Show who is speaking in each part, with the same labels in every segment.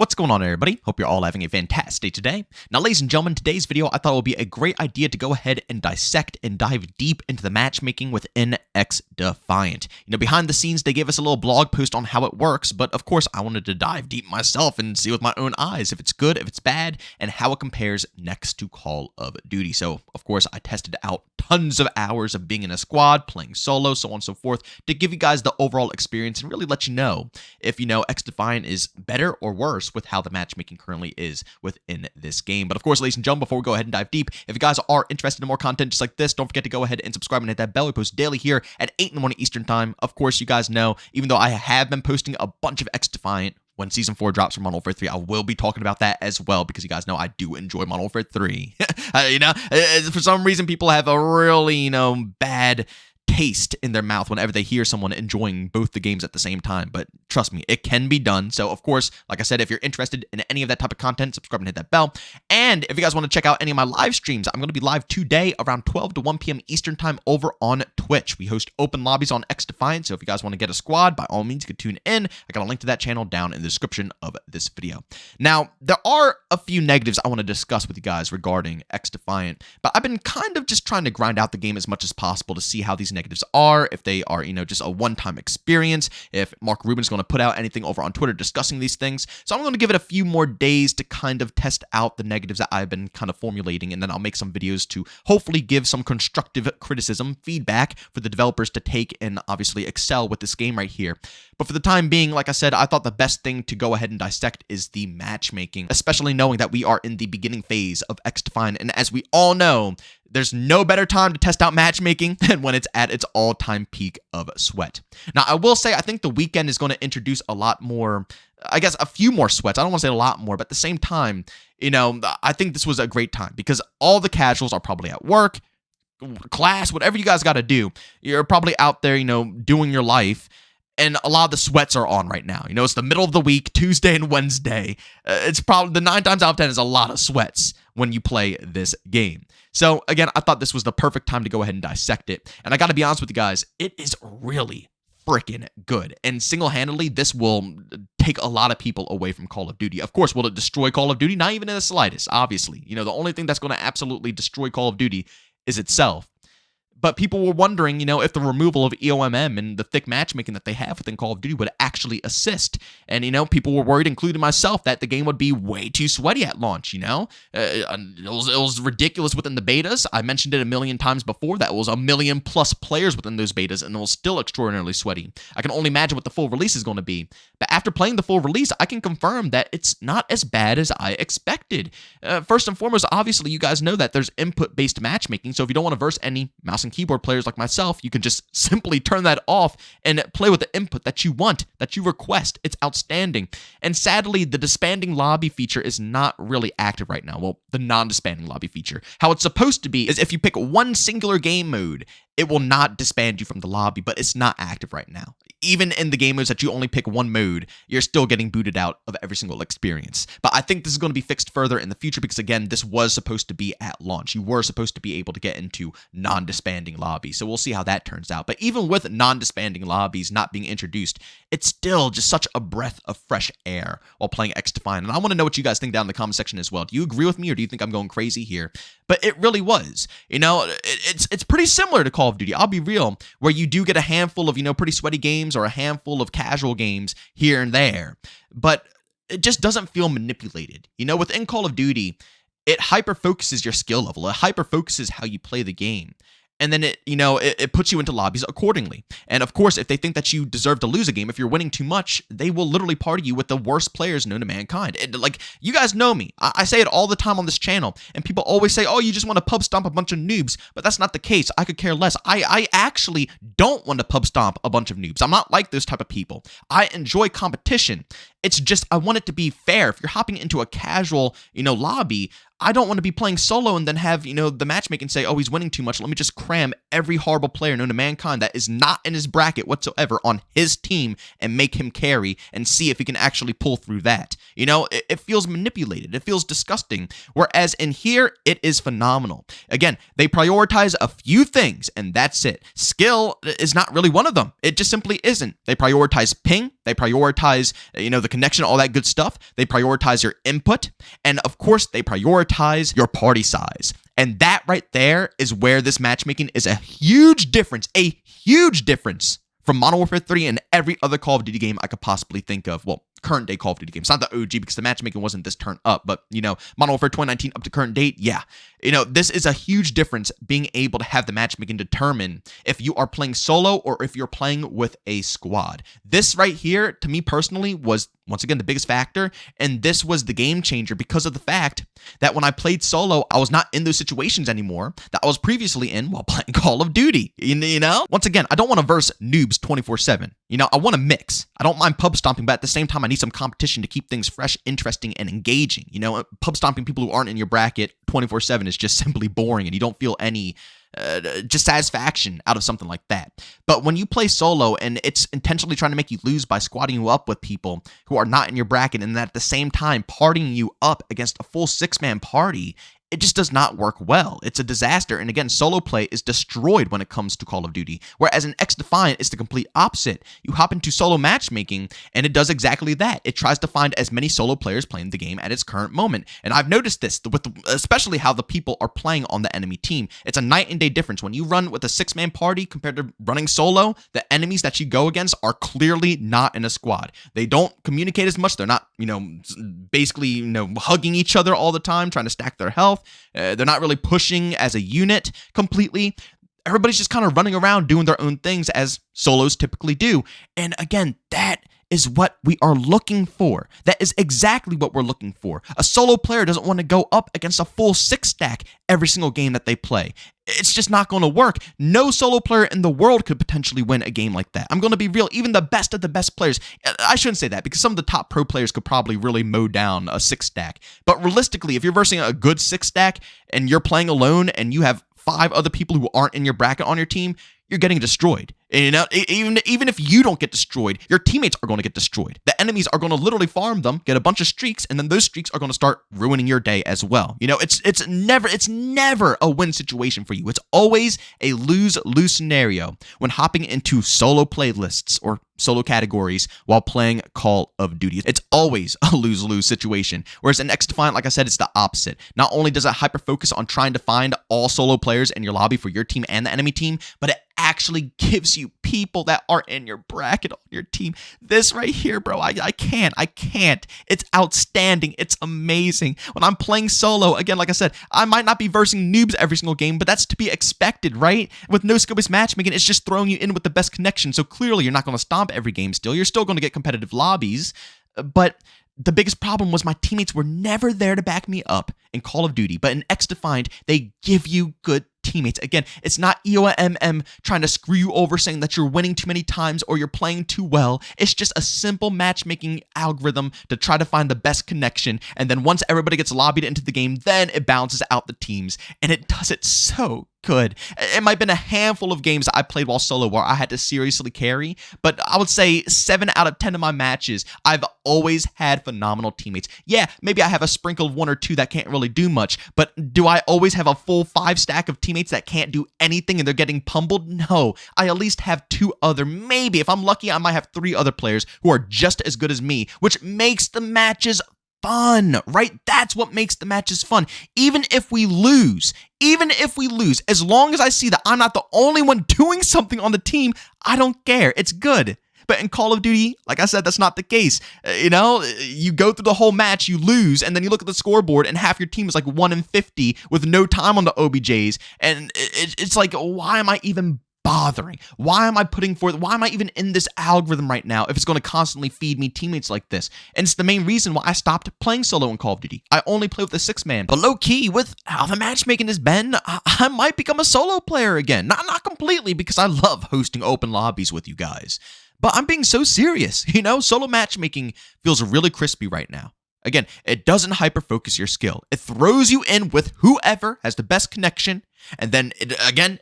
Speaker 1: What's going on, everybody? Hope you're all having a fantastic day today. Now, ladies and gentlemen, today's video I thought it would be a great idea to go ahead and dissect and dive deep into the matchmaking within Xdefiant. Behind the scenes, they gave us a little blog post on how it works, but of course, I wanted to dive deep myself and see with my own eyes if it's good, if it's bad, and how it compares next to Call of Duty. So, of course, I tested out tons of hours of being in a squad, playing solo, so on and so forth, to give you guys the overall experience and really let you know if, Xdefiant is better or worse with how the matchmaking currently is within this game. But of course, ladies and gentlemen, before we go ahead and dive deep, if you guys are interested in more content just like this, don't forget to go ahead and subscribe and hit that bell. We post daily here at 8 in the morning Eastern time. Of course, you guys know, even though I have been posting a bunch of Xdefiant, when Season 4 drops for Modern Warfare 3, I will be talking about that as well, because you guys know I do enjoy Modern Warfare 3. For some reason, people have a really, bad taste in their mouth whenever they hear someone enjoying both the games at the same time. But trust me, it can be done. So, of course, like I said, if you're interested in any of that type of content, subscribe and hit that bell. And if you guys want to check out any of my live streams, I'm going to be live today around 12 to 1 p.m. Eastern time over on Twitch. We host open lobbies on Xdefiant, so if you guys want to get a squad, by all means, you can tune in. I got a link to that channel down in the description of this video. Now, there are a few negatives I want to discuss with you guys regarding Xdefiant, but I've been kind of just trying to grind out the game as much as possible to see how these negatives are, if they are, just a one-time experience, if Mark Rubin's going to put out anything over on Twitter discussing these things. So I'm going to give it a few more days to kind of test out the negatives that I've been kind of formulating, and then I'll make some videos to hopefully give some constructive criticism, feedback for the developers to take and obviously excel with this game right here. But for the time being, like I said, I thought the best thing to go ahead and dissect is the matchmaking, especially knowing that we are in the beginning phase of Xdefiant, and as we all know, there's no better time to test out matchmaking than when it's at its all-time peak of sweat. Now, I will say, I think the weekend is going to introduce a lot more, I guess, a few more sweats. I don't want to say a lot more, but at the same time, I think this was a great time because all the casuals are probably at work, class, whatever you guys got to do. You're probably out there, doing your life. And a lot of the sweats are on right now. It's the middle of the week, Tuesday and Wednesday. It's probably the 9 times out of 10 is a lot of sweats when you play this game. So again, I thought this was the perfect time to go ahead and dissect it. And I got to be honest with you guys, it is really freaking good. And single-handedly, this will take a lot of people away from Call of Duty. Of course, will it destroy Call of Duty? Not even in the slightest, obviously. The only thing that's going to absolutely destroy Call of Duty is itself. But people were wondering, if the removal of EOMM and the thick matchmaking that they have within Call of Duty would actually assist. And, people were worried, including myself, that the game would be way too sweaty at launch, It was ridiculous within the betas. I mentioned it a million times before that it was 1 million plus players within those betas, and it was still extraordinarily sweaty. I can only imagine what the full release is going to be. But after playing the full release, I can confirm that it's not as bad as I expected. First and foremost, obviously, you guys know that there's input-based matchmaking, so if you don't want to verse any mouse and keyboard players like myself, you can just simply turn that off and play with the input that you want, that you request. It's outstanding. And sadly, the disbanding lobby feature is not really active right now. Well, the non-disbanding lobby feature. How it's supposed to be is if you pick one singular game mode, it will not disband you from the lobby, but it's not active right now. Even in the game modes that you only pick one mode, you're still getting booted out of every single experience. But I think this is going to be fixed further in the future because, again, this was supposed to be at launch. You were supposed to be able to get into non-disbanding lobbies, so we'll see how that turns out. But even with non-disbanding lobbies not being introduced, it's still just such a breath of fresh air while playing Xdefiant. And I want to know what you guys think down in the comment section as well. Do you agree with me, or do you think I'm going crazy here? But it really was. It's pretty similar to Call of Duty. I'll be real, where you do get a handful of, pretty sweaty games or a handful of casual games here and there, but it just doesn't feel manipulated. Within Call of Duty, it hyper-focuses your skill level. It hyper-focuses how you play the game. And then it puts you into lobbies accordingly. And of course, if they think that you deserve to lose a game, if you're winning too much, they will literally party you with the worst players known to mankind. You guys know me. I say it all the time on this channel. And people always say, oh, you just want to pub stomp a bunch of noobs. But that's not the case. I could care less. I actually don't want to pub stomp a bunch of noobs. I'm not like those type of people. I enjoy competition. It's just I want it to be fair. If you're hopping into a casual, lobby, I don't want to be playing solo and then have, the matchmaking say, oh, he's winning too much. Let me just cram every horrible player known to mankind that is not in his bracket whatsoever on his team and make him carry and see if he can actually pull through that. It feels manipulated. It feels disgusting. Whereas in here, it is phenomenal. Again, they prioritize a few things and that's it. Skill is not really one of them. It just simply isn't. They prioritize ping, They prioritize, the connection, all that good stuff. They prioritize your input. And of course, they prioritize your party size. And that right there is where this matchmaking is a huge difference from Modern Warfare 3 and every other Call of Duty game I could possibly think of. Well, current day Call of Duty games, not the OG, because the matchmaking wasn't this turn up, but Modern Warfare 2019 up to current date, yeah. This is a huge difference, being able to have the matchmaking determine if you are playing solo or if you're playing with a squad. This right here, to me personally, was once again the biggest factor, and this was the game changer because of the fact that when I played solo, I was not in those situations anymore that I was previously in while playing Call of Duty. Once again, I don't want to verse noobs 24/7. I want to mix. I don't mind pub stomping, but at the same time, I need some competition to keep things fresh, interesting, and engaging. Pub stomping people who aren't in your bracket 24/7 is just simply boring, and you don't feel any just satisfaction out of something like that. But when you play solo and it's intentionally trying to make you lose by squatting you up with people who are not in your bracket, and at the same time partying you up against a full 6-man party, it just does not work well. It's a disaster. And again, solo play is destroyed when it comes to Call of Duty. Whereas in Xdefiant, it's the complete opposite. You hop into solo matchmaking, and it does exactly that. It tries to find as many solo players playing the game at its current moment. And I've noticed this, especially how the people are playing on the enemy team. It's a night and day difference. When you run with a 6-man party compared to running solo, the enemies that you go against are clearly not in a squad. They don't communicate as much. They're not, basically, hugging each other all the time, trying to stack their health. They're not really pushing as a unit completely. Everybody's just kind of running around doing their own things as solos typically do. And again, that is what we are looking for. That is exactly what we're looking for. A solo player doesn't want to go up against a full 6-stack every single game that they play. It's just not going to work. No solo player in the world could potentially win a game like that. I'm going to be real. Even the best of the best players, I shouldn't say that, because some of the top pro players could probably really mow down a 6-stack. But realistically, if you're versing a good 6-stack and you're playing alone and you have 5 other people who aren't in your bracket on your team, you're getting destroyed. Even if you don't get destroyed, your teammates are going to get destroyed. The enemies are going to literally farm them, get a bunch of streaks, and then those streaks are going to start ruining your day as well. It's never a win situation for you. It's always a lose-lose scenario when hopping into solo playlists or solo categories while playing Call of Duty. It's always a lose-lose situation. Whereas in Xdefiant, like I said, it's the opposite. Not only does it hyper-focus on trying to find all solo players in your lobby for your team and the enemy team, but it actually gives you people that are in your bracket on your team. This right here, bro, I can't. It's outstanding. It's amazing. When I'm playing solo, again, like I said, I might not be versing noobs every single game, but that's to be expected, right? With no scope-based matchmaking, it's just throwing you in with the best connection. So clearly, you're not going to stomp every game still. You're still going to get competitive lobbies, but the biggest problem was my teammates were never there to back me up in Call of Duty. But in Xdefiant, they give you good teammates. Again, it's not EOMM trying to screw you over, saying that you're winning too many times or you're playing too well. It's just a simple matchmaking algorithm to try to find the best connection. And then once everybody gets lobbied into the game, then it balances out the teams. And it does it so good. It might have been a handful of games I played while solo where I had to seriously carry, but I would say 7 out of 10 of my matches, I've always had phenomenal teammates. Yeah, maybe I have a sprinkle of 1 or 2 that can't really do much, but do I always have a full 5-stack of teammates that can't do anything and they're getting pummeled? No, I at least have 2 other, maybe if I'm lucky, I might have 3 other players who are just as good as me, which makes the matches fun, right? That's what makes the matches fun. Even if we lose, as long as I see that I'm not the only one doing something on the team, I don't care. It's good. But in Call of Duty, like I said, that's not the case. You go through the whole match, you lose, and then you look at the scoreboard, and half your team is like 1-50 with no time on the OBJs. And it's like, why am I even bothering? Why am I even in this algorithm right now if it's going to constantly feed me teammates like this? And it's the main reason why I stopped playing solo in Call of Duty. I only play with a 6-man. But low-key, with how the matchmaking has been, I might become a solo player again. Not completely, because I love hosting open lobbies with you guys. But I'm being so serious, Solo matchmaking feels really crispy right now. Again, it doesn't hyper-focus your skill. It throws you in with whoever has the best connection, and then, it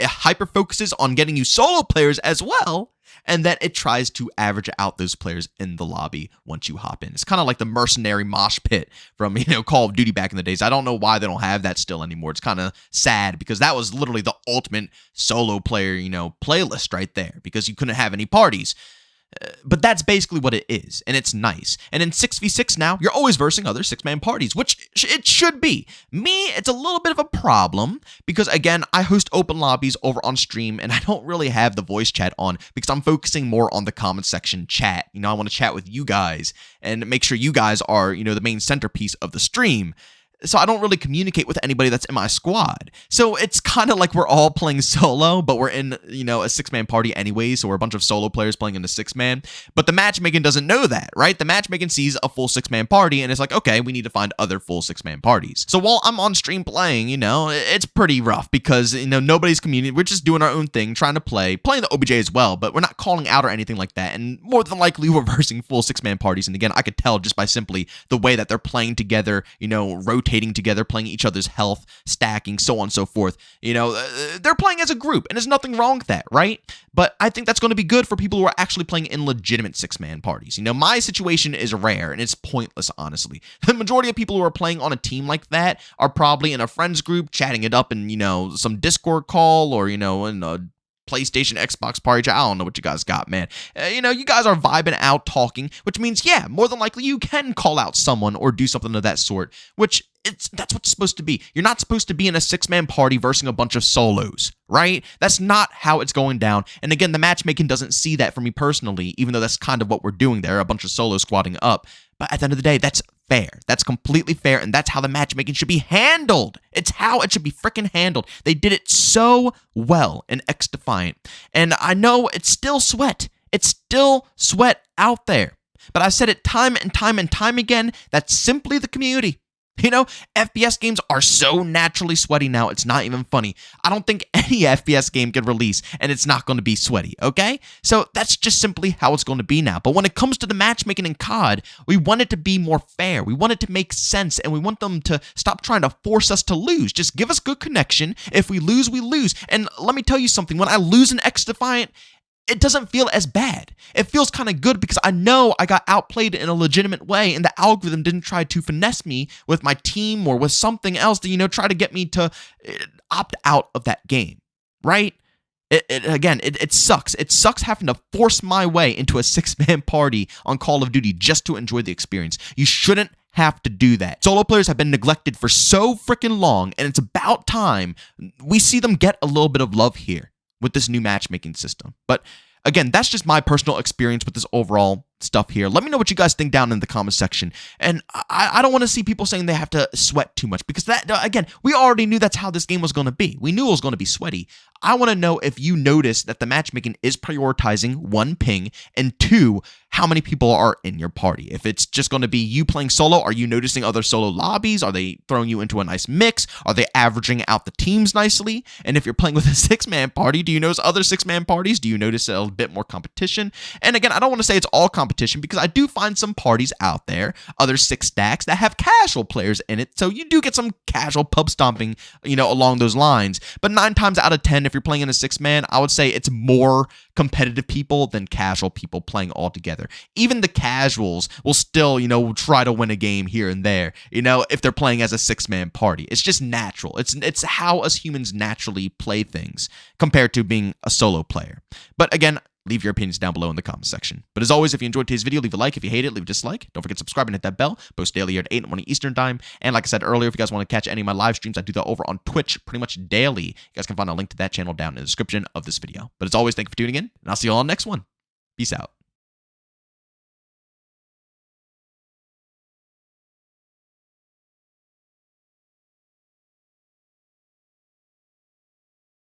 Speaker 1: hyper-focuses on getting you solo players as well, and then it tries to average out those players in the lobby once you hop in. It's kind of like the mercenary mosh pit from, Call of Duty back in the days. I don't know why they don't have that still anymore. It's kind of sad, because that was literally the ultimate solo player, playlist right there, because you couldn't have any parties. But that's basically what it is, and it's nice. And in 6v6 now, you're always versing other 6-man parties, which it should be. Me, it's a little bit of a problem because, again, I host open lobbies over on stream, and I don't really have the voice chat on because I'm focusing more on the comment section chat. I want to chat with you guys and make sure you guys are, the main centerpiece of the stream. So I don't really communicate with anybody that's in my squad. So it's kind of like we're all playing solo, but we're in, a 6-man party anyway, so we're a bunch of solo players playing in a 6-man. But the matchmaking doesn't know that, right? The matchmaking sees a full 6-man party, and it's like, okay, we need to find other full 6-man parties. So while I'm on stream playing, it's pretty rough because, nobody's communicating. We're just doing our own thing, trying to playing the OBJ as well, but we're not calling out or anything like that. And more than likely, we're versing full 6-man parties. And again, I could tell just by simply the way that they're playing together, rotating together, playing each other's health, stacking, so on and so forth. They're playing as a group, and there's nothing wrong with that, right? But I think that's going to be good for people who are actually playing in legitimate 6-man parties. My situation is rare, and it's pointless, honestly. The majority of people who are playing on a team like that are probably in a friends group, chatting it up in, some Discord call or, in a PlayStation, Xbox party chat. I don't know what you guys got, man. You guys are vibing out, talking, which means, yeah, more than likely you can call out someone or do something of that sort, which that's what it's supposed to be. You're not supposed to be in a 6-man party versing a bunch of solos, right? That's not how it's going down. And again, the matchmaking doesn't see that for me personally, even though that's kind of what we're doing there, a bunch of solos squatting up. But at the end of the day, that's fair. That's completely fair, and that's how the matchmaking should be handled. It's how it should be freaking handled. They did it so well in Xdefiant. And I know it's still sweat. It's still sweat out there. But I've said it time and time and time again, that's simply the community. FPS games are so naturally sweaty now, it's not even funny. I don't think any FPS game can release, and it's not going to be sweaty, okay? So that's just simply how it's going to be now. But when it comes to the matchmaking in COD, we want it to be more fair. We want it to make sense, and we want them to stop trying to force us to lose. Just give us good connection. If we lose, we lose. And let me tell you something. When I lose in Xdefiant, it doesn't feel as bad. It feels kind of good because I know I got outplayed in a legitimate way and the algorithm didn't try to finesse me with my team or with something else to, try to get me to opt out of that game, right? It sucks. It sucks having to force my way into a 6-man party on Call of Duty just to enjoy the experience. You shouldn't have to do that. Solo players have been neglected for so freaking long, and it's about time we see them get a little bit of love here with this new matchmaking system. But again, that's just my personal experience with this overall stuff here. Let me know what you guys think down in the comment section. And I don't want to see people saying they have to sweat too much because that, again, we already knew that's how this game was going to be. We knew it was going to be sweaty. I want to know if you notice that the matchmaking is prioritizing 1, ping, and 2, how many people are in your party. If it's just going to be you playing solo, are you noticing other solo lobbies? Are they throwing you into a nice mix? Are they averaging out the teams nicely? And if you're playing with a 6-man party, do you notice other 6-man parties? Do you notice a bit more competition? And again, I don't want to say it's all competition because I do find some parties out there, other 6 stacks that have casual players in it. So you do get some casual pub stomping, along those lines. But 9 times out of 10, if you're playing in a 6-man, I would say it's more competitive people than casual people playing all together. Even the casuals will still, try to win a game here and there, if they're playing as a 6-man party. It's just natural. It's how us humans naturally play things compared to being a solo player. But again, leave your opinions down below in the comment section. But as always, if you enjoyed today's video, leave a like. If you hate it, leave a dislike. Don't forget to subscribe and hit that bell. Post daily here at 8 in the morning Eastern time. And like I said earlier, if you guys want to catch any of my live streams, I do that over on Twitch pretty much daily. You guys can find a link to that channel down in the description of this video. But as always, thank you for tuning in, and I'll see you all on the next one. Peace out.